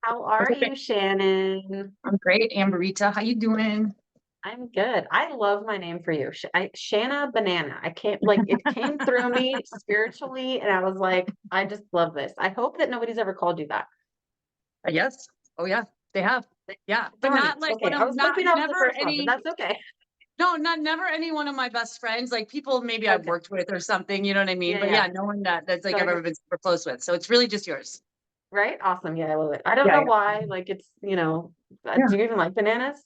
How are you, Shannon? I'm great, Amberita. How you doing? I'm good. I love my name for you. Shanna Banana. I can't it came through me spiritually, and I was like, I just love this. I hope that nobody's ever called you that. Yes. Oh yeah, they have. Yeah, but Darn not it. like Okay, one I of was not hoping I was the never first one, but any. that's okay. No, not never any one of my best friends. Like people maybe I've Okay. worked with or something. You know what I mean? Yeah, But yeah. yeah, no one that's like So I've I ever just been super close with. So it's really just yours. right? Awesome. Yeah, I love it. I don't Yeah, know yeah, why. Like yeah, do you even like bananas?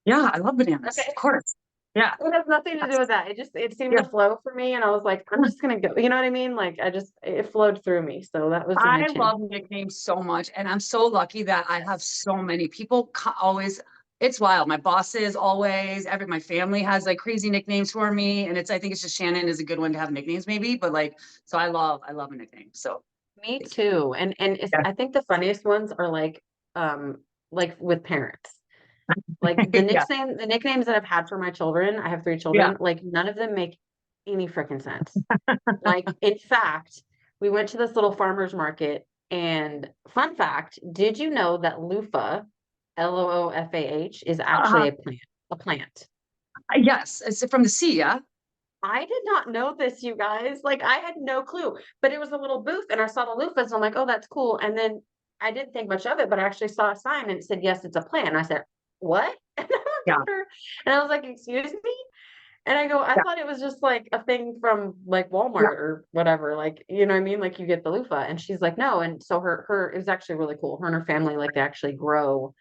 yeah. I love bananas, Okay. of course. Yeah, It has nothing to do yes, with that. It seemed yeah. to flow for me, and I was like, I'm just gonna go. You know what I mean? Like it flowed through me. So that was my I chance. love nicknames so much, and I'm so lucky that I have so many people always. It's wild. My bosses always, my family has like crazy nicknames for me, and I think it's just Shannon is a good one to have nicknames, maybe. But like, so I love a nickname. So Me thank you. too. And Yeah, I think the funniest ones are like with parents. Like yeah, the nicknames that I've had for my children, I have three yeah. children, like none of them make any freaking sense. Like in fact, we went to this little farmer's market and fun fact, did you know that loofah, Loofah, is Uh-huh. actually a plant? A plant. Yes, it's from the sea. Yeah. I did not know this, you guys. Like I had no clue, but it was a little booth and I saw the loofahs. And I'm like, oh, that's cool. And then I didn't think much of it, but I actually saw a sign and it said, yes, it's a plant. And I said, what? Yeah, And I was like, excuse me? And I go, I yeah, thought it was just like a thing from like yeah. Walmart or whatever. Like, you know what I mean? Like you get the loofah. And she's like, no. And so it was actually really cool. Her and her family, like they actually grow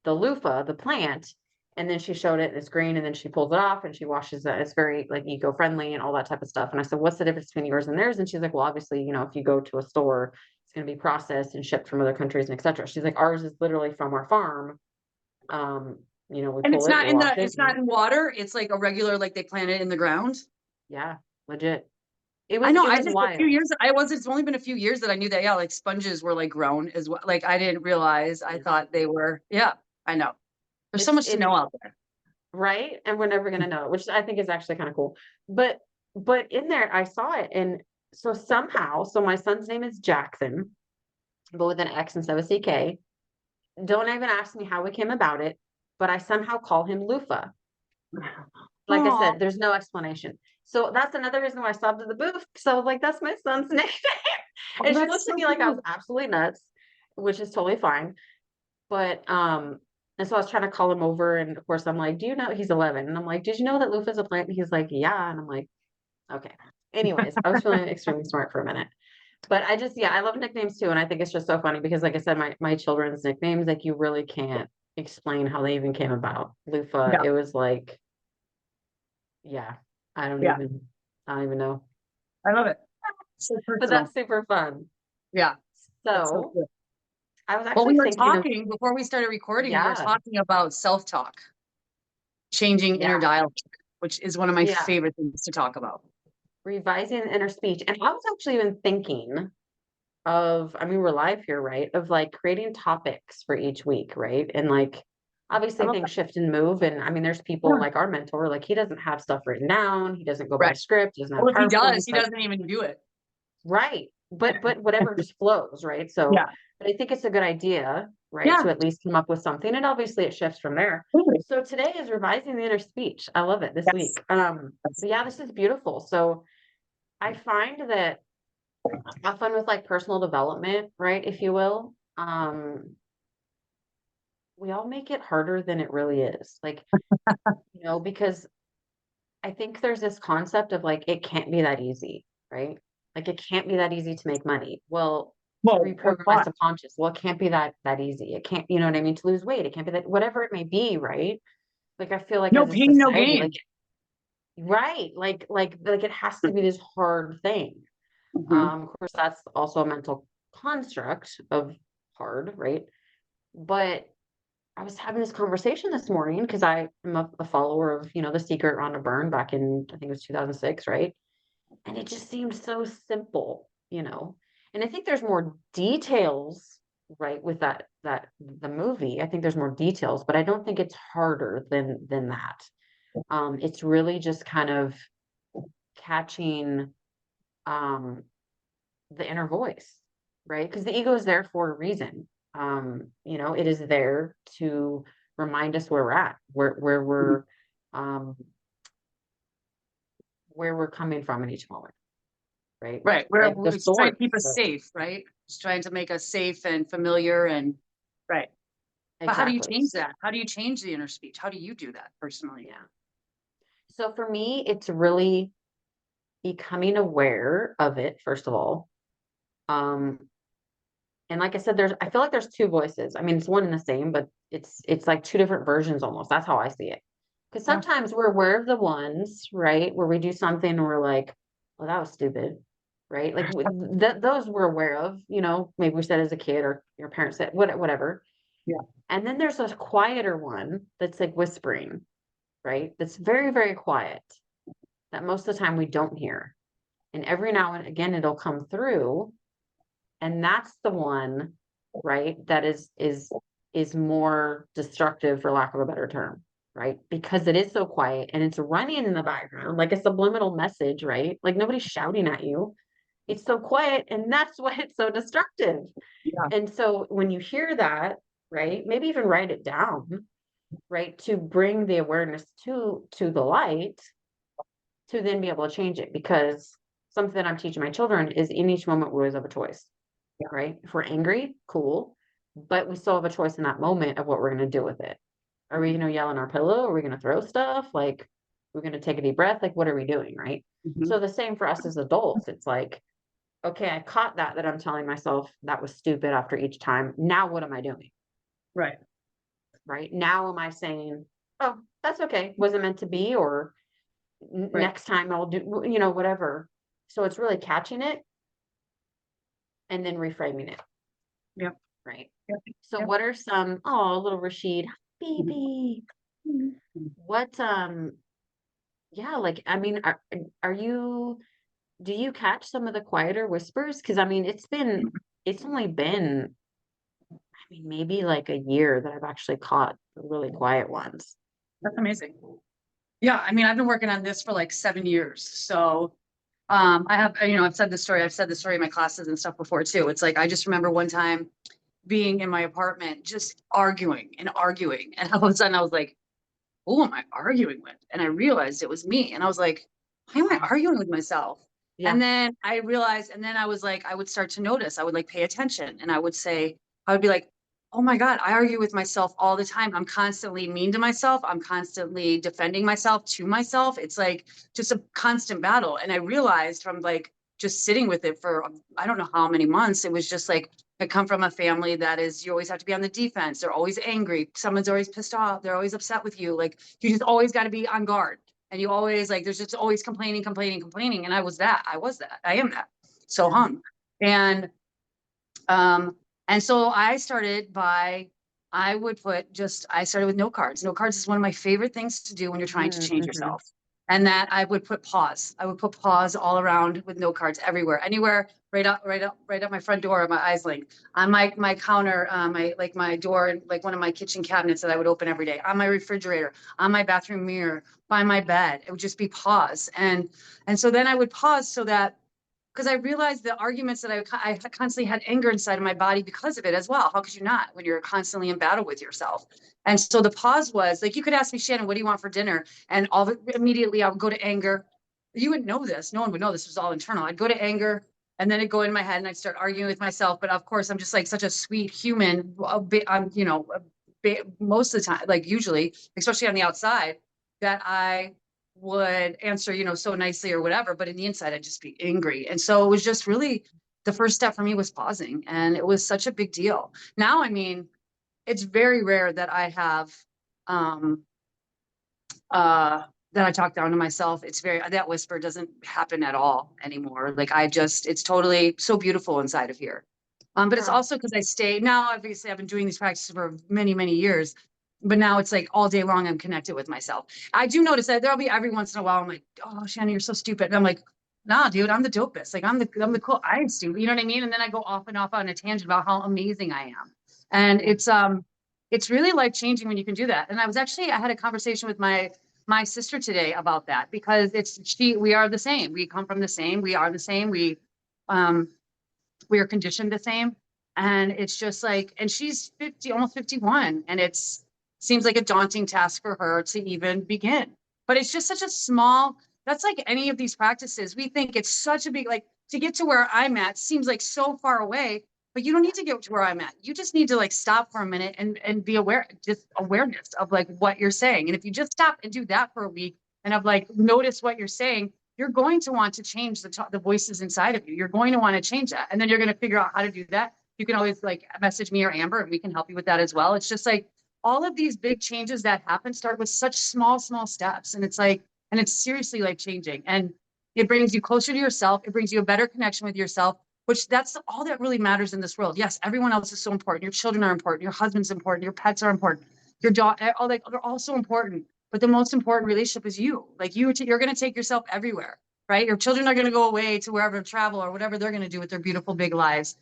the loofah, the plant, and then she showed it and it's green and then she pulls it off and she washes it. It's very like eco-friendly and all that type of stuff. And I said, what's the difference between yours and theirs? And she's like, well, obviously, if you go to a store, it's going to be processed and shipped from other countries and etc. She's like, ours is literally from our farm. Um, we And pull it, we wash it. it's not in water. It's like a regular, like they plant it in the ground. Yeah, legit. It I was know. it I was just a few wild. years. I was. It's only been a few years that I knew that. Yeah, like sponges were like grown as well. Like I didn't realize. I thought they were. Yeah, I know. There's so much to It's know out there. right, and we're never gonna know it, which I think is actually kind of cool. But in there, I saw it, and so somehow, so my son's name is Jackson, but with an X instead of a CK. Don't even ask me how we came about it, but I somehow call him Lufa. Like I Oh, said, there's no explanation. So that's another reason why I stopped at the booth. So I was like, that's my son's name. oh, And she that's looked at so me like I was cute. absolutely nuts, which is totally fine. But and so I was trying to call him over, and of course I'm like, do you know he's 11? And I'm like, did you know that Lufa's a plant? And he's like, yeah. And I'm like, okay. Anyways, I was feeling extremely smart for a minute. But yeah, I love nicknames too. And I think it's just so funny because like I said, my children's nicknames, like you really can't explain how they even came about. Lufa, Yeah, it was like, yeah, yeah. I don't even know. I love it. So But personal. that's super fun. Yeah, that's so So cool. I was Well, actually we were thinking of, talking before we started recording. We were yeah, talking about self-talk, changing inner yeah, dialogue, which is one of my yeah, favorite things to talk about. revising the inner speech. And I was actually even thinking of, I mean, we're live here, right? Of like creating topics for each week, right? And like I obviously love things that. shift and move. And I mean, there's people Yeah, like our mentor, like he doesn't have stuff written down, he doesn't go by right. script, he doesn't have Well, if he does, PowerPoints, he like doesn't even do it. right. But whatever just flows, right? So Yeah, but I think it's a good idea, right? yeah. To at least come up with something. And obviously it shifts from there. Totally. So today is revising the inner speech. I love it this Yes. week. Yes. But yeah, this is beautiful. So I find that often with like personal development, right, if you will, we all make it harder than it really is. Like, because I think there's this concept of like it can't be that easy, right? Like it can't be that easy to make money. Well, to Well, or reprogram my thought. subconscious, well, it can't be that easy. It can't, you know what I mean? To lose weight, it can't be that whatever it may be, right? Like I feel like No as a pain, no society, like gain. right, like it has to be this hard thing. Hmm. Of course, that's also a mental construct of hard, right? But I was having this conversation this morning because I am a follower of, The Secret, Rhonda Byrne back in, I think it was 2006, right? And it just seemed so simple. And I think there's more details, right, with the movie. I think there's more details, but I don't think it's harder than that. It's really just kind of catching um the inner voice, right? Because the ego is there for a reason. It is there to remind us where we're at, um, where we're coming from in each moment, right? Right. Like the We're just trying source. to keep us safe, right? Just trying to make us safe and familiar and right. But how do you Exactly. change that? How do you change the inner speech? How do you do that personally? Yeah. So for me, it's really becoming aware of it, first of all. Um, and like I said, I feel like there's two voices. I mean, it's one and the same, but it's like two different versions almost. That's how I see it. Because Yeah. sometimes we're aware of the ones, right, where we do something and we're like, well, that was stupid, right? Like those we're aware of, maybe we said as a kid or your parents said whatever. Yeah. And then there's a quieter one that's like whispering, right? That's very, very quiet that most of the time we don't hear. And every now and again it'll come through, and that's the one, right, that is more destructive, for lack of a better term, right? Because it is so quiet and it's running in the background like a subliminal message, right? Like nobody's shouting at you. It's so quiet, and that's why it's so destructive. Yeah. And so when you hear that, right, maybe even write it down, right, to bring the awareness to the light, to then be able to change it. Because something that I'm teaching my children is in each moment we always have a choice, Yeah. right? If we're angry, cool, but we still have a choice in that moment of what we're going to do with it. Are we going to yell in our pillow? Are we going to throw stuff? Like, we're going to take a deep breath? Like, what are we doing, right? Mhm. So the same for us as adults. It's like, okay, I caught that I'm telling myself that was stupid after each time. Now what am I doing? Right. Right? Now am I saying, oh, that's okay. Wasn't meant to be, or Right. next time I'll do, whatever. So it's really catching it and then reframing it, Yep. right? Yep. So Yep. what are some, oh, little Rashid, Mhm. baby. Mhm. What yeah, like I mean, are you do you catch some of the quieter whispers? Because I mean, it's only been, I mean, maybe like a year that I've actually caught the really quiet ones. That's amazing. Yeah, I mean, I've been working on this for like 7 years. So I have, I've said this story. I've said this story in my classes and stuff before too. It's like I just remember one time being in my apartment, just arguing and arguing. And all of a sudden I was like, who am I arguing with? And I realized it was me. And I was like, why am I arguing with myself? Yeah. And then I realized, and then I was like, I would start to notice, I would like pay attention and I would say, I would be like, oh my God, I argue with myself all the time. I'm constantly mean to myself. I'm constantly defending myself to myself. It's like just a constant battle. And I realized from like just sitting with it for I don't know how many months, it was just like I come from a family that is, you always have to be on the defense. They're always angry. Someone's always pissed off. They're always upset with you. Like you just always got to be on guard. And you always like, there's just always complaining, complaining, complaining. And I was that. I am that. So Yeah. hung. And um, and so I started by I started with note cards. Note cards is one of my favorite things to do when you're trying to change Mm-hmm. yourself. And that I would put pause. I would put pause all around with note cards everywhere, anywhere, right up my front door, my eyes length, on my counter, my door, like one of my kitchen cabinets that I would open every day, on my refrigerator, on my bathroom mirror, by my bed. It would just be pause. And so then I would pause so that because I realized the arguments that I constantly had anger inside of my body because of it as well. How could you not when you're constantly in battle with yourself? And so the pause was like, you could ask me, Shannon, what do you want for dinner? And immediately I would go to anger. You wouldn't know this. No one would know this was all internal. I'd go to anger and then it'd go in my head and I'd start arguing with myself. But of course, I'm just like such a sweet human. I'm, most of the time, like usually, especially on the outside, that I would answer, so nicely or whatever, but in the inside, I'd just be angry. And so it was just really the first step for me was pausing. And it was such a big deal. Now, I mean, it's very rare that I have um that I talk down to myself. It's very that whisper doesn't happen at all anymore. Like it's totally so beautiful inside of here. But it's Yeah. also because I stay now, obviously I've been doing these practices for many, many years. But now it's like all day long I'm connected with myself. I do notice that there'll be every once in a while I'm like, oh Shannon, you're so stupid. And I'm like, nah, dude, I'm the dopest. Like I'm the cool, I ain't stupid. You know what I mean? And then I go off and off on a tangent about how amazing I am. And Yeah. it's really life changing when you can do that. And I had a conversation with my sister today about that because we are the same. We come from the same. We are the same. Um, we are conditioned the same. And it's just like, and she's 50, almost 51. And it's seems like a daunting task for her to even begin. But it's just such a small, that's like any of these practices. We think it's such a big, like to get to where I'm at seems like so far away, but you don't need to get to where I'm at. You just need to like stop for a minute and be aware, just awareness of like what you're saying. And if you just stop and do that for a week and have like notice what you're saying, you're going to want to change the voices inside of you. You're going to want to change that. And then you're going to figure out how to do that. You can always like message me or Amber and we can help you with that as well. It's just like all of these big changes that happen start with such small, small steps. And it's like, and it's seriously life changing. And it brings you closer to yourself. It brings you a better connection with yourself, which that's all that really matters in this world. Yes, everyone else is so important. Your children are important. Your husband's important. Your pets are important. Your dog, all like they're all so important. But the most important relationship is you. Like you're going to take yourself everywhere, right? Your children are going to go away to wherever travel or whatever they're going to do with their beautiful big lives.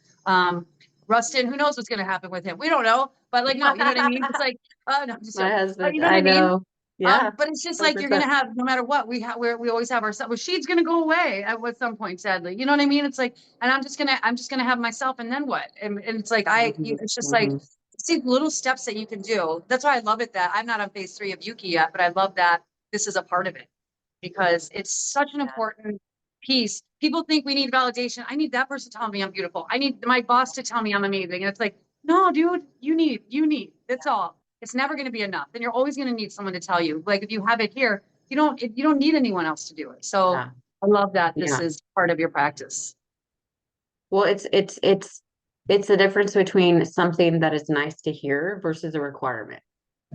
Rustin, who knows what's going to happen with him? We don't know, but like, no, you know what I mean? It's like, no, I'm just My joking. But husband, you know what I I mean? know. Yeah, But it's just like you're gonna 100%. have no matter what we always have ourselves. Well, she's gonna go away at some point, sadly. You know what I mean? It's like, and I'm just gonna have myself, and then what? And it's like Mhm, it's just like mhm. see little steps that you can do. That's why I love it that I'm not on phase 3 of Yuki yet, but I love that this is a part of it because it's such an Yeah, important piece. People think we need validation. I need that person to tell me I'm beautiful. I need my boss to tell me I'm amazing. And it's like, no, dude, you need. That's all. It's never going to be enough. Then you're always going to need someone to tell you. Like if you have it here, you don't need anyone else to do it. So yeah, I love that this yeah. is part of your practice. Well, it's the difference between something that is nice to hear versus a requirement,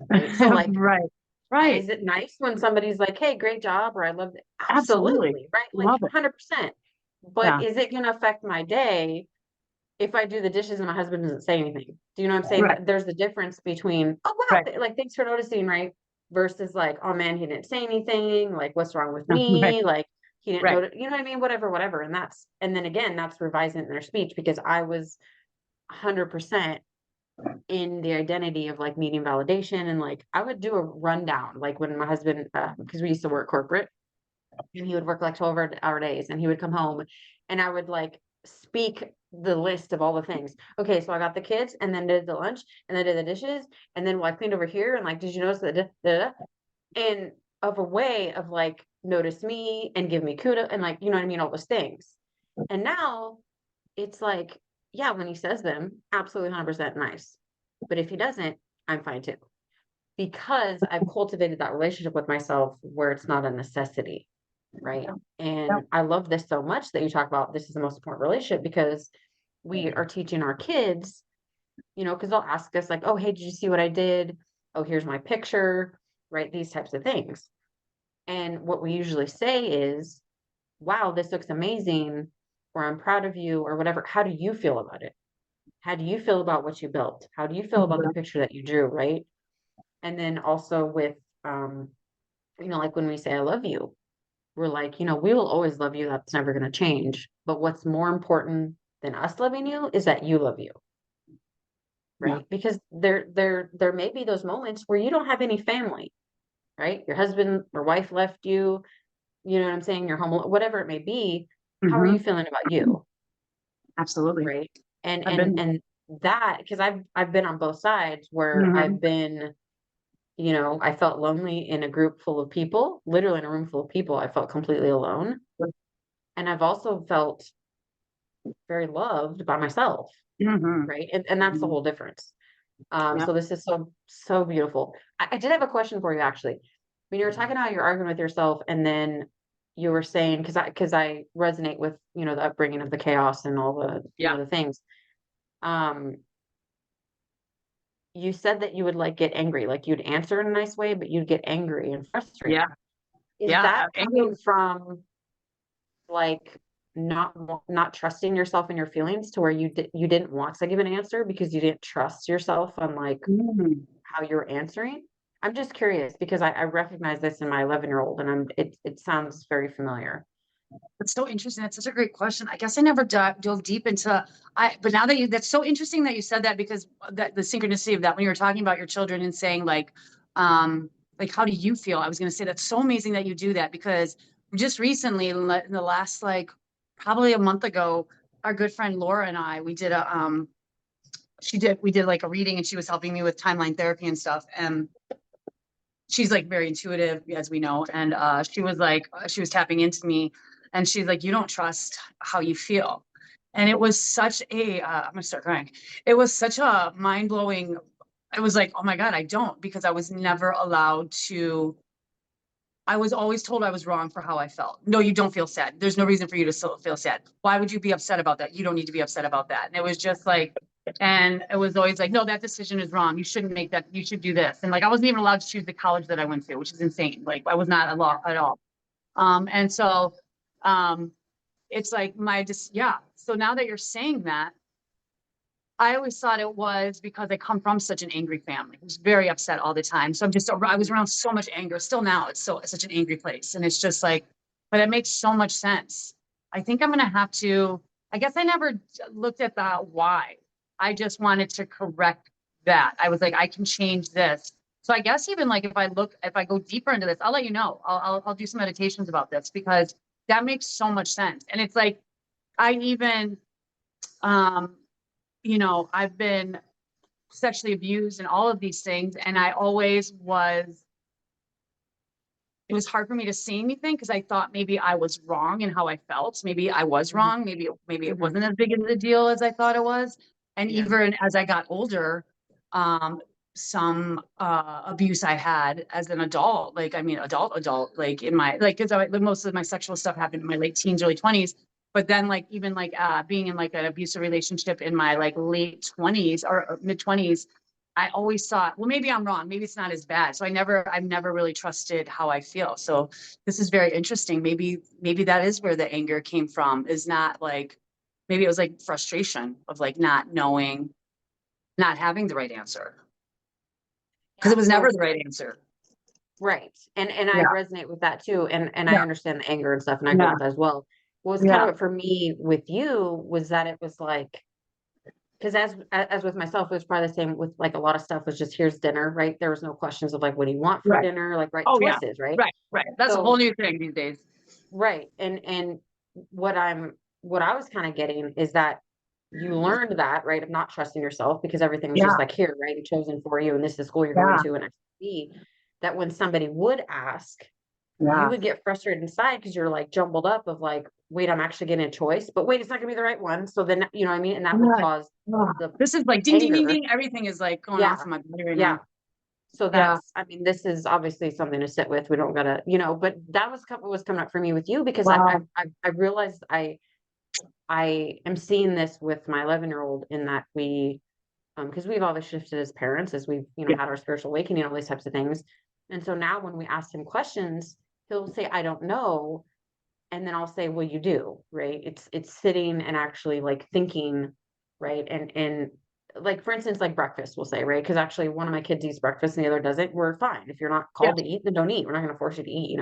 right? So like, Right. Right. is it nice when somebody's like, "Hey, great job," or "I love it." Absolutely. Absolutely, right? Like Love it. 100%. But Yeah. is it going to affect my day if I do the dishes and my husband doesn't say anything? Do you know what I'm saying? Right. There's the difference between, "Oh wow, Right. like thanks for noticing," right? Versus like, "Oh man, he didn't say anything. Like, what's wrong with Right. me?" Like he didn't Right. notice, you know what I mean? Whatever, whatever. And then again, that's revising their speech because I was 100% in the identity of like needing validation. And like I would do a rundown like when my husband because we used to work corporate and he would work like 12-hour days and he would come home and I would like speak the list of all the things. Okay, so I got the kids and then did the lunch and then did the dishes and then I cleaned over here and like did you notice that and of a way of like notice me and give me kudos and like you know what I mean, all those things. And now it's like, yeah, when he says them, absolutely 100% nice. But if he doesn't, I'm fine too. Because I've cultivated that relationship with myself where it's not a necessity, right? Yep. And I love this so much that you talk about this is the most important relationship because we are teaching our kids, you know, because they'll ask us, like, oh, hey, did you see what I did? Oh, here's my picture, right? These types of things. And what we usually say is, wow, this looks amazing, or I'm proud of you, or whatever. How do you feel about it? How do you feel about what you built? How do you feel about the picture that you drew, right? And then also with, um, you know, like when we say, I love you, we're like, you know, we will always love you. That's never going to change. But what's more important than us loving you is that you love you, Yeah. right? Because there may be those moments where you don't have any family, right? Your husband or wife left you, you know what I'm saying? You're home, whatever it may be. How are Hmm. you feeling about you, Absolutely. right? And I've and been. and that because I've been on both sides where Hmm. I've been, you know, I felt lonely in a group full of people, literally in a room full of people. I felt completely alone. And I've also felt very loved by myself, Hmm. right? And that's the Hmm. whole difference. Yeah. So this is so, so beautiful. I did have a question for you actually. When you were talking about you're arguing with yourself, and then you were saying, because I resonate with, you know, the upbringing of the chaos and all the, you Yeah. know, the things. Um, you said that you would like get angry, like you'd answer in a nice way, but you'd get angry and Yeah. frustrated. Is Yeah. that Anger. coming from like not trusting yourself and your feelings to where you didn't want to give an answer because you didn't trust yourself on like Mm. how you're answering? I'm just curious because I recognize this in my 11-year-old and it sounds very familiar. That's so interesting. That's such a great question. I guess I never dove deep into but now that that's so interesting that you said that because that the synchronicity of that when you were talking about your children and saying like how do you feel? I was going to say that's so amazing that you do that because just recently in the last like probably a month ago, our good friend Laura and I we did a we did like a reading, and she was helping me with timeline therapy and stuff. And she's like very intuitive, as we know. And she was like, she was tapping into me, and she's like, you don't trust how you feel. And it was such a, I'm gonna start crying. It was such a mind blowing. It was like, oh my God, I don't, because I was never allowed to. I was always told I was wrong for how I felt. No, you don't feel sad. There's no reason for you to still feel sad. Why would you be upset about that? You don't need to be upset about that. And it was just like, and it was always like, no, that decision is wrong. You shouldn't make that. You should do this. And like, I wasn't even allowed to choose the college that I went to, which is insane. Like, I was not allowed at all. And so, um, it's like yeah. So now that you're saying that, I always thought it was because I come from such an angry family. I was very upset all the time. So I was around so much anger. Still now, it's such an angry place. And it's just like, but it makes so much sense. I think I'm going to have to, I guess I never looked at the why. I just wanted to correct that. I was like, I can change this. So I guess even like if I go deeper into this, I'll let you know. I'll do some meditations about this, because that makes so much sense. And it's like, I even, um, I've been sexually abused and all of these things. And it was hard for me to say anything, because I thought maybe I was wrong in how I felt. Maybe I was Mhm. wrong. Maybe it Mhm. wasn't as big of a deal as I thought it was. And Yeah. even as I got older, um, some abuse I had as an adult, like, I mean, adult, like in my, like, because most of my sexual stuff happened in my late teens, early 20s. But then like, even like being in like an abusive relationship in my like late 20s or mid 20s, I always thought, well, maybe I'm wrong. Maybe it's not as bad. So I've never really trusted how I feel. So this is very interesting. Maybe that is where the anger came from, is not like, maybe it was like frustration of like not knowing, not having the right answer, because Yeah. it was never So the right answer. right. And I Yeah. resonate with that too. And I Yeah. understand the anger and stuff, and I grew up Yeah. with that as well. What was kind Yeah. of it for me with you was that it was like, because as with myself, it was probably the same with like a lot of stuff was just here's dinner, right? There was no questions of like, what do you want for Right. dinner? Like, right, Oh yeah. choices, right? Right. Right. That's a whole So new thing these days. right. And what what I was kind of getting is that you learned that, right, of not trusting yourself because everything was just Yeah. like here, right, and chosen for you, and this is the school you're going Yeah. to, and XYZ, that when somebody would ask, you Yeah. would get frustrated inside because you're like jumbled up of like, wait, I'm actually getting a choice, but wait, it's not gonna be the right one. So then, you know what I mean? And that would Yeah. cause Oh, the this is like ding, ding, ding, anger. ding. Everything is like going Yeah. off in my body right Yeah. now. So Yeah. that's, I mean, this is obviously something to sit with. We don't gotta, but that was what was coming up for me with you because Wow. I realized I am seeing this with my 11-year-old in that because we've always shifted as parents as we've, Yeah. had our spiritual awakening, all these types of things. And so now when we ask him questions, he'll say, I don't know. And then I'll say, well, you do, right? It's sitting and actually like thinking, right? And like for instance, like breakfast, we'll say, right? Because actually one of my kids eats breakfast and the other doesn't. We're fine. If you're not Yeah. called to eat, then don't eat. We're not gonna force you to eat.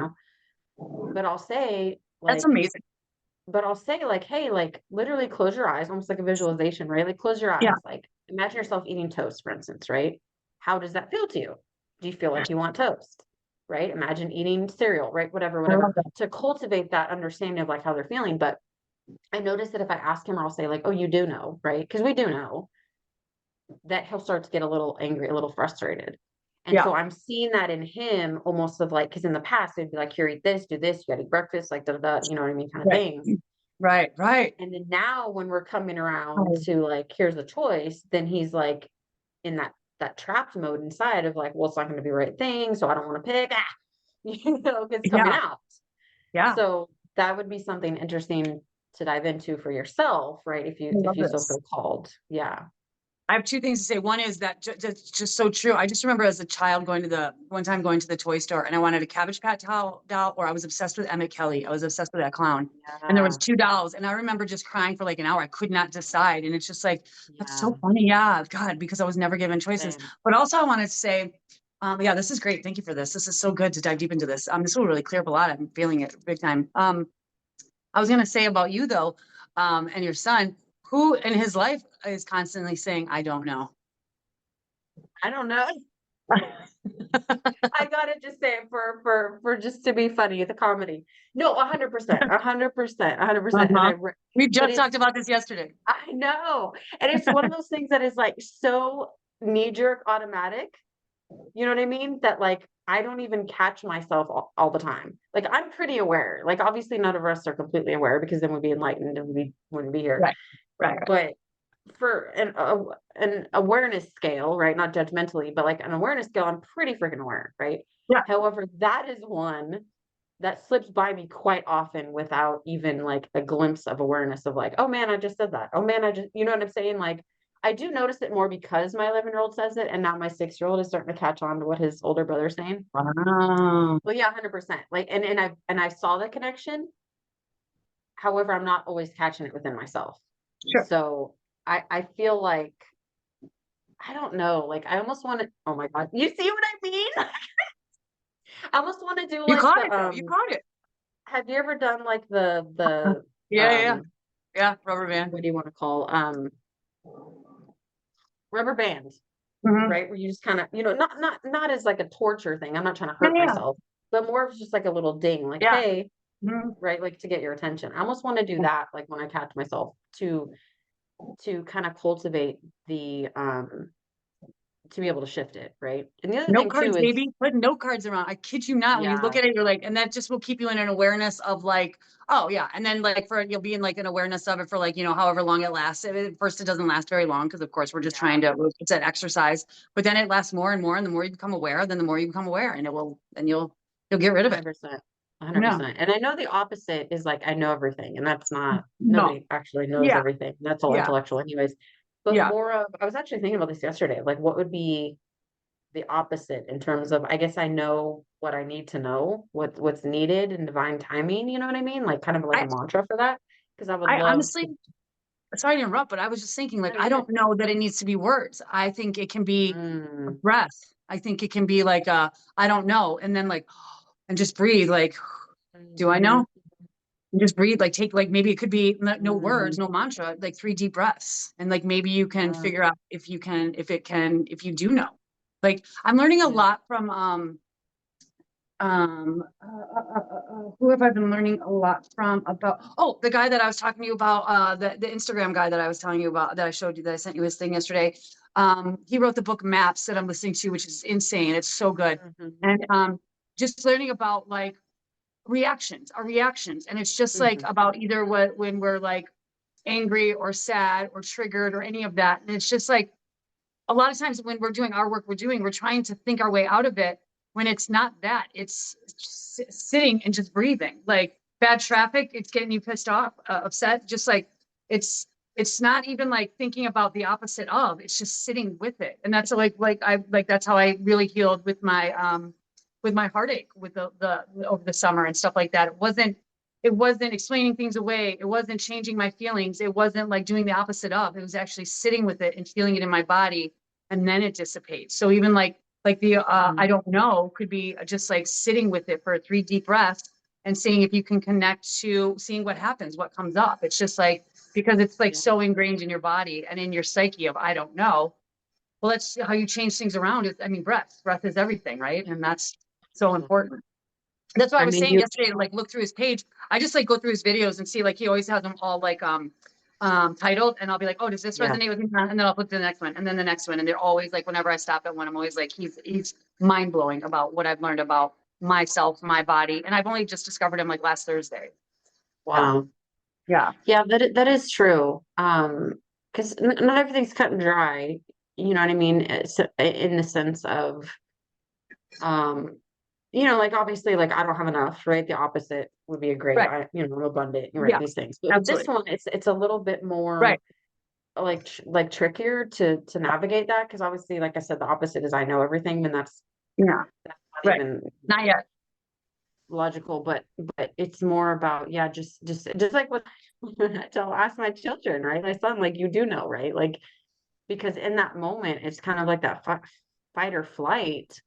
But I'll say, That's like, amazing. hey, like literally close your eyes, almost like a visualization, right? Like close your Yeah. eyes. Like imagine yourself eating toast, for instance, right? How does that feel to you? Do you feel like you want toast? Right? Imagine eating cereal, right? Whatever, I love whatever, that. to cultivate that understanding of like how they're feeling. But I notice that if I ask him or I'll say, like, oh, you do know, right? Because we do know that he'll start to get a little angry, a little frustrated. And Yeah. so I'm seeing that in him almost of like, because in the past it'd be like, here, eat this, do this, you gotta eat breakfast, like da da da, you know what I mean, kind of Right. thing. Right. Right. And then now when we're coming around Oh, to like, here's a choice, then he's like in that trapped mode inside of like, well, it's not going to be the right thing, so I don't want to pick. It's coming yeah. out. Yeah. So that would be something interesting to dive into for yourself, right? I If love you still this. feel called. Yeah. I have two things to say. One is that that's just so true. I just remember as a child one time going to the toy store, and I wanted a Cabbage Patch doll, or I was obsessed with Emmett Kelly. I was obsessed with that clown. And there was Yeah. two dolls, and I remember just crying for like an hour. I could not decide. And it's just like, that's Yeah. so funny. Yeah, God, because I was never given choices. Same. But also I wanted to say, yeah, this is great. Thank you for this. This is so good to dive deep into this. This will really clear up a lot. I'm feeling it big time. I was gonna say about you though, and your son, who in his life is constantly saying, I don't know. I don't know. I gotta just say it for just to be funny, the comedy. No, 100%, 100%, 100%, and Uh-huh. We but just it's talked about this yesterday. I know, and it's one of those things that is, like, so knee-jerk automatic, you know what I mean? That, like, I don't even catch myself all the time. Like, I'm pretty aware, like, obviously, none of us are completely aware because then we'd be enlightened and we wouldn't be here, Right. Right. but for an awareness scale, right? Not judgmentally, but like an awareness scale, I'm pretty freaking aware, right? Yeah. However, that is one that slips by me quite often without even like a glimpse of awareness of like, oh man, I just said that. Oh man, I just, you know what I'm saying? Like, I do notice it more because my 11-year-old says it, and now my 6-year-old is starting to catch on to what his older brother's saying. Wow. Well, yeah, 100%. Like, and I saw the connection. However, I'm not always catching it within myself. Sure. So I feel like I don't know, like, I almost wanna oh my god, you see what I mean? I almost wanna do, You like, caught the, it though. You caught it. have you ever done, like, the, Yeah, yeah, yeah. Yeah, rubber band. what do you wanna call, rubber band, Mhm. right? Where you just kinda, not as, like, a torture thing, I'm not trying to Yeah, hurt yeah. myself, but more of just, like, a little ding, like, Yeah. "Hey," Mhm. right? Like, to get your attention. I almost wanna do that, like, when I catch myself to kinda cultivate to be able to shift it, right? And the other Note thing too cards, is baby. Put note cards around. I kid you not. When you look yeah, at it, you're like, and that just will keep you in an awareness of like, oh yeah. And then like you'll be in like an awareness of it for like, however long it lasts. First, it doesn't last very long because of course we're just yeah. trying to, it's an exercise, but then it lasts more and more. And the more you become aware, then the more you become aware and you'll get rid of it. 100%, Yeah. 100%, and I know the opposite is, like, I know everything, and that's not No. nobody actually knows Yeah. everything, that's all Yeah. intellectual anyways, but Yeah. more of I was actually thinking about this yesterday, like, what would be the opposite in terms of I guess I know what I need to know, what's needed in divine timing, you know what I mean? Like, kind of like a I, mantra for that, because I would I love honestly, to sorry to interrupt, but I was just thinking like, no, I you're good. don't know that it needs to be words. I think it can be a Mm, breath. I think it can be like I don't know. And then like, and just breathe. Like, do I mhm, know? And just breathe. Like take like maybe it could be no words, mm, no mantra, like 3 deep breaths. And like maybe you can yeah, figure out if you do know. Like I'm learning a yeah, lot from who have I been learning a lot from about the guy that I was talking to you about the Instagram guy that I was telling you about that I showed you that I sent you his thing yesterday. He wrote the book Maps that I'm listening to, which is insane. It's so good. mhm, And just learning about like our reactions, and it's just like mhm, about either what when we're like angry or sad or triggered or any of that. And it's just like a lot of times when we're doing our work we're trying to think our way out of it when it's not that. It's sitting and just breathing. Like bad traffic, it's getting you pissed off, upset. Just like it's it's not even like thinking about the opposite of. It's just sitting with it. And that's like that's how I really healed with my heartache with the over the summer and stuff like that. It wasn't explaining things away. It wasn't changing my feelings. It wasn't like doing the opposite of. It was actually sitting with it and feeling it in my body, and then it dissipates. So even like the I mhm, don't know could be just like sitting with it for 3 deep breaths and seeing if you can connect to seeing what happens, what comes up. It's just like because it's like yeah, so ingrained in your body and in your psyche of I don't know. Well, that's how you change things around. Is I mean, breath is everything, right? And that's so yeah. important. That's why I I was mean, saying you yesterday to like look through his page. I just like go through his videos and see like he always has them all like titled, and I'll be like, oh, does this yeah. resonate with me? And then I'll put the next one and then the next one. And they're always like whenever I stop at one, I'm always like, he's mind blowing about what I've learned about myself, my body. And I've only just discovered him like last Thursday. Yeah. Wow. Yeah. Yeah, that is true. 'Cause not everything's cut and dry, you know what I mean? It's in the sense of, um, like, obviously, like, I don't have enough, right? The opposite would be a great, Right. I'm abundant, right? Yeah. These things. But with this Absolutely. one, it's a little bit more, Right. like, trickier to navigate that because obviously, like I said, the opposite is I know everything, and Yeah. that's not Right. even Not yet. logical, but it's more about, yeah, just like what I tell ask my children, right? My son, like, you do know, right? Like, because in that moment, it's kind of like that fight or flight,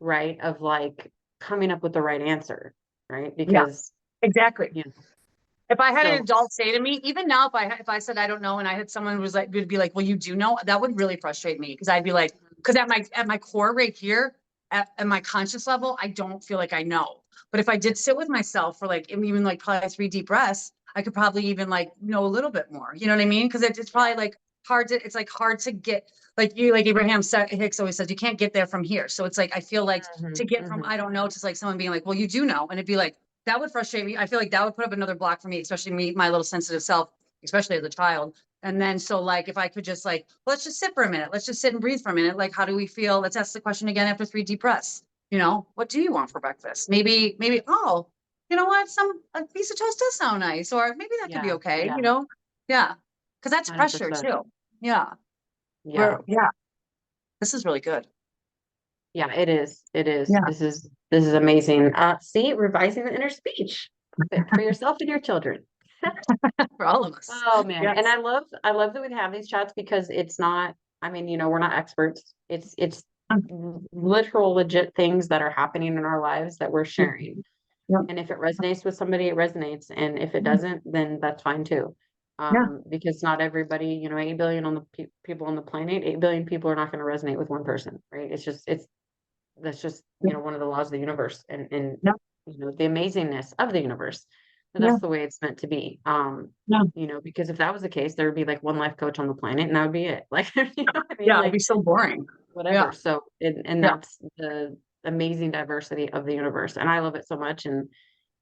right? Of like coming up with the right answer, right? Yeah. Because, Exactly. you know, If I had an so adult say to me, even now, if I said I don't know, and I had someone who was like would be like, "Well, you do know," that would really frustrate me because I'd be like, because at my core right here, at my conscious level, I don't feel like I know. But if I did sit with myself for like even like probably 3 deep breaths, I could probably even like know a little bit more. You know what I mean? Because it's probably like it's like hard to get like you like Hicks always says, you can't get there from here. So it's like I feel like Mhm, to get from mhm. I don't know to like someone being like, well, you do know, and it'd be like that would frustrate me. I feel like that would put up another block for me, especially me, my little sensitive self, especially as a child. And then so like if I could just like, let's just sit for a minute, let's just sit and breathe for a minute. Like, how do we feel? Let's ask the question again after 3 deep breaths. What do you want for breakfast? Maybe, oh, you know what? A piece of toast does sound nice, or maybe that could be Yeah, okay, yeah, Yeah. Cause that's pressure 100%. too. Yeah. Yeah. Yeah, this is really good. Yeah, it is. It is. Yeah. This is amazing. See, revising the inner speech. Perfect for yourself and your children. For all of us. Oh man. And Yes. I love that we have these chats because it's not, I mean, we're not experts. It's literal legit things that are happening in our lives that we're sharing. Yeah. And if it resonates with somebody, it resonates. And if it doesn't, then that's fine too. Yeah. Because not everybody, 8 billion on the people on the planet, 8 billion people are not going to resonate with one person, right? That's just, Yeah. one of the laws of the universe and Yeah. the amazingness of the universe. But Yeah. that's the way it's meant to be. Yeah. Because if that was the case, there would be like one life coach on the planet and that would be it. Like, what I mean? Yeah. It'd be Like so boring. whatever. Yeah. So, and Yeah. that's the amazing diversity of the universe. And I love it so much. And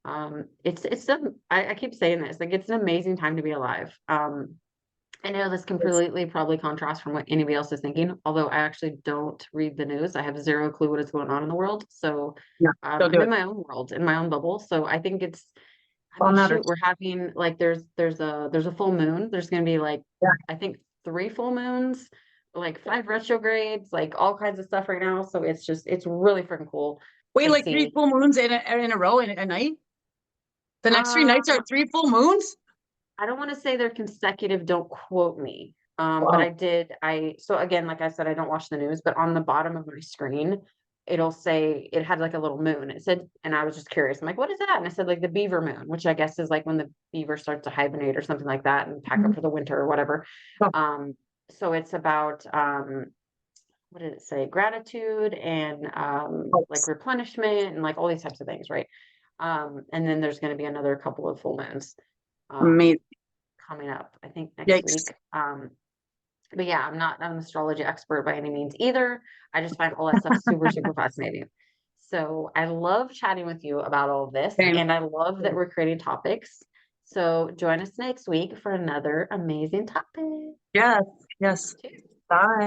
I keep saying this, like it's an amazing time to be alive. I know this It's, completely probably contrasts from what anybody else is thinking, although I actually don't read the news. I have zero clue what is going on in the world. So yeah. Don't do I'm in it. my own world, in my own bubble. So I think I All mean, shoot, matters. we're having like there's a full moon. There's gonna be like Yeah. I think 3 full moons, like 5 retrogrades, like all kinds of stuff right now. So it's really freaking cool Wait, to like three see. full moons in a row in a night? The next 3 nights are Um, 3 full moons? I don't want to say they're consecutive, don't quote me. But Wow. so again, like I said, I don't watch the news, but on the bottom of my screen, it'll say it had like a little moon. It said, and I was just curious. I'm like, what is that? And I said, like the beaver moon, which I guess is like when the beaver starts to hibernate or something like that and pack up Mhm. for the winter or whatever. Oh, Um, so it's about what did it say? Gratitude and like oh, replenishment and like all these types of things, right? And then there's going to be another couple of full moons. Um, amazing. coming up, I think next Yikes. week. But yeah, I'm not an astrology expert by any means either. I just find all that stuff super, super fascinating. So I love chatting with you about all of this, Same. and I love that we're creating topics. So join us next week for another amazing topic. Yes. Yes. Bye.